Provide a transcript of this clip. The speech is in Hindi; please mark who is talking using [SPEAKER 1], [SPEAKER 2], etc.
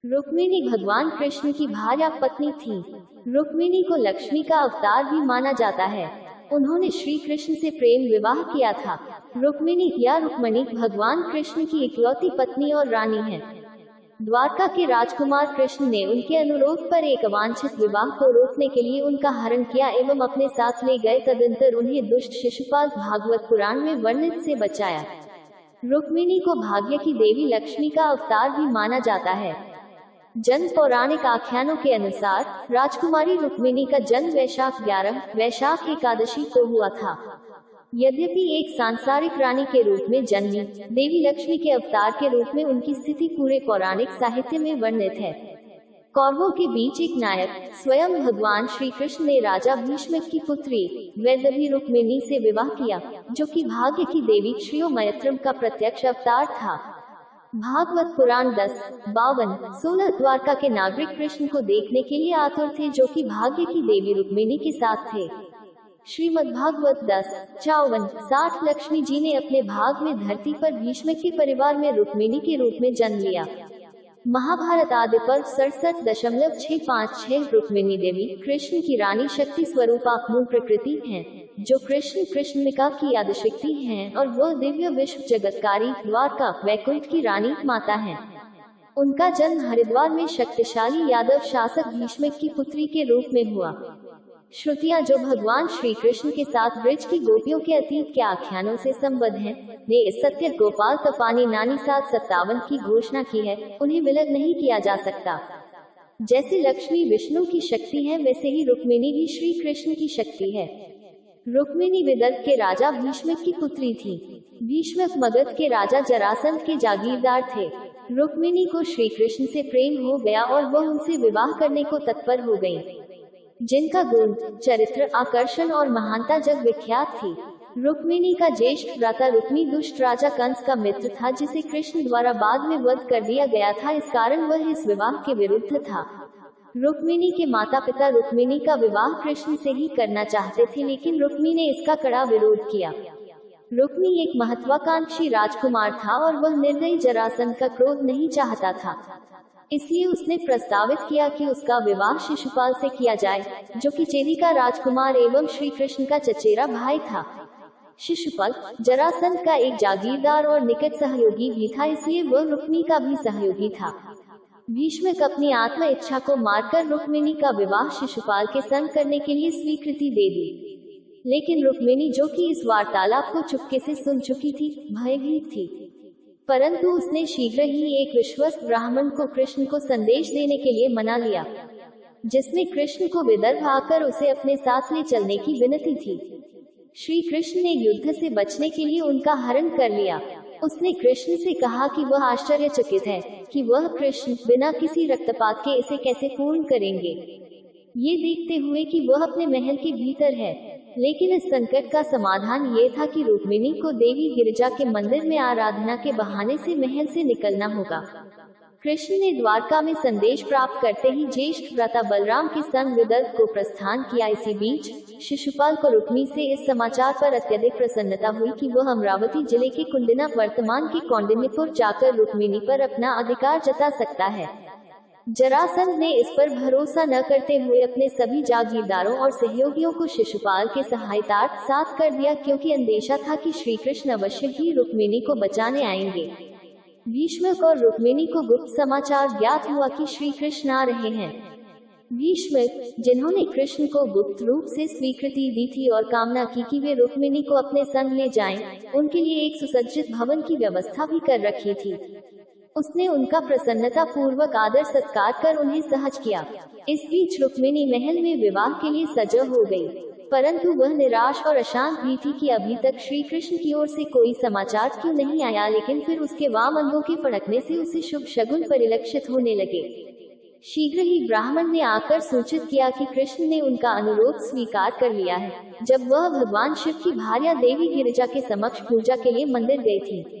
[SPEAKER 1] रुक्मिणी भगवान कृष्ण की भार्या पत्नी थी। रुक्मिणी को लक्ष्मी का अवतार भी माना जाता है। उन्होंने श्री कृष्ण से प्रेम विवाह किया था। रुक्मिणी या रुक्मणी भगवान कृष्ण की इकलौती पत्नी और रानी है। द्वारका के राजकुमार कृष्ण ने उनके अनुरोध पर एक अवांछित विवाह को रोकने के लिए उनका हरण किया एवं अपने साथ ले गए। तदंतर उन्हें दुष्ट शिशुपाल भागवत पुराण में वर्णित से बचाया। रुक्मिणी को भाग्य की देवी लक्ष्मी का अवतार भी माना जाता है। जन पौराणिक आख्यानों के अनुसार राजकुमारी रुक्मिणी का जन्म वैशाख एकादशी को हुआ था। यद्यपि एक सांसारिक रानी के रूप में जन्मी, देवी लक्ष्मी के अवतार के रूप में उनकी स्थिति पूरे पौराणिक साहित्य में वर्णित है। कौरवों के बीच एक नायक स्वयं भगवान श्री कृष्ण ने राजा भीष्म की पुत्री वैदही रुक्मिणी से विवाह किया, जो कि भाग्य की देवी क्षियोमयत्रम का प्रत्यक्ष अवतार था। भागवत पुराण 10:52-16 द्वारका के नागरिक कृष्ण को देखने के लिए आतुर थे, जो कि भाग्य की देवी रुक्मिणी के साथ थे। श्रीमद्भागवत 10:54-60 लक्ष्मी जी ने अपने भाग में धरती पर भीष्म के परिवार में रुक्मिणी के रूप में जन्म लिया। महाभारत आदि पर्व 67.656 रुक्मिणी देवी कृष्ण की रानी शक्ति स्वरूपा मूल प्रकृति हैं, जो कृष्णिका की आदिशक्ति हैं और वह दिव्य विश्व जगतकारी द्वारका वैकुंठ की रानी माता हैं। उनका जन्म हरिद्वार में शक्तिशाली यादव शासक भीष्म की पुत्री के रूप में हुआ। श्रुतियां जो भगवान श्री कृष्ण के साथ ब्रज की गोपियों के अतीत के आख्यानों से संबद्ध हैं, ने इस सत्य गोपाल तपानी नानी 757 की घोषणा की है। उन्हें विलग नहीं किया जा सकता। जैसे लक्ष्मी विष्णु की शक्ति है, वैसे ही रुक्मिणी भी श्री कृष्ण की शक्ति है। रुक्मिणी विदर्भ के राजा भीष्म की पुत्री थी। भीष्म मगध के राजा जरासंध के जागीरदार थे। रुक्मिणी को श्री कृष्ण से प्रेम हो गया और वह उनसे विवाह करने को तत्पर हो गई, जिनका गुण, चरित्र, आकर्षण और महानता जग विख्यात थी। रुक्मिणी का ज्येष्ठ भ्राता रुक्मी दुष्ट राजा कंस का मित्र था, जिसे कृष्ण द्वारा बाद में वध कर दिया गया था। इस कारण वह इस विवाह के विरुद्ध था। रुक्मिणी के माता पिता रुक्मिणी का विवाह कृष्ण से ही करना चाहते थे, लेकिन रुक्मी ने इसका कड़ा विरोध किया। रुक्मी एक महत्वाकांक्षी राजकुमार था और वह निर्दयी जरासंध का क्रोध नहीं चाहता था। इसलिए उसने प्रस्तावित किया कि उसका विवाह शिशुपाल से किया जाए, जो कि चेदी का राजकुमार एवं श्री कृष्ण का चचेरा भाई था। शिशुपाल जरासंध का एक जागीरदार और निकट सहयोगी भी था, इसलिए वह रुक्मी का भी सहयोगी था। भीष्म अपनी आत्म इच्छा को मारकर रुक्मिणी का विवाह शिशुपाल के संग करने के लिए स्वीकृति दे दी, लेकिन रुक्मिणी, जो कि इस वार्तालाप को चुपके से सुन चुकी थी, भयभीत थी। परंतु उसने शीघ्र ही एक विश्वस्त ब्राह्मण को कृष्ण को संदेश देने के लिए मना लिया, जिसने कृष्ण को विदर्भ आकर उसे अपने साथ ले चलने की विनती थी। श्री कृष्ण ने युद्ध से बचने के लिए उनका हरण कर लिया। उसने कृष्ण से कहा कि वह आश्चर्यचकित है कि वह कृष्ण बिना किसी रक्तपात के इसे कैसे पूर्ण करेंगे, ये देखते हुए कि वह अपने महल के भीतर है। लेकिन इस संकट का समाधान ये था कि रुक्मिणी को देवी गिरिजा के मंदिर में आराधना के बहाने से महल से निकलना होगा। कृष्ण ने द्वारका में संदेश प्राप्त करते ही ज्येष्ठ भ्राता बलराम के संग विदर्भ को प्रस्थान किया। इसी बीच शिशुपाल को रुक्मी से इस समाचार पर अत्यधिक प्रसन्नता हुई कि वह अमरावती जिले के कुंडिना वर्तमान के कौंडिन्यपुर जाकर रुक्मिणी पर अपना अधिकार जता सकता है। जरासंध ने इस पर भरोसा न करते हुए अपने सभी जागीरदारों और सहयोगियों को शिशुपाल के सहायतार्थ साथ कर दिया, क्योंकि अंदेशा था कि श्री कृष्ण अवश्य ही रुक्मिणी को बचाने आएंगे। भीष्म और रुक्मिणी को गुप्त समाचार ज्ञात हुआ कि श्री कृष्ण आ रहे हैं। भीष्म, जिन्होंने कृष्ण को गुप्त रूप से स्वीकृति दी थी और कामना की कि वे रुक्मिणी को अपने संग ले जाएं, उनके लिए एक सुसज्जित भवन की व्यवस्था भी कर रखी थी। उसने उनका प्रसन्नता पूर्वक आदर सत्कार कर उन्हें सहज किया। इस बीच रुक्मिणी महल में विवाह के लिए सजग हो गई, परंतु वह निराश और अशांत भी थी कि अभी तक श्री कृष्ण की ओर से कोई समाचार क्यों नहीं आया। लेकिन फिर उसके वाम अंगों के फड़कने से उसे शुभ शगुन परिलक्षित होने लगे। शीघ्र ही ब्राह्मण ने आकर सूचित किया कि कृष्ण ने उनका अनुरोध स्वीकार कर लिया है। जब वह भगवान शिव की भार्या देवी गिरिजा के समक्ष पूजा के लिए मंदिर गई थी,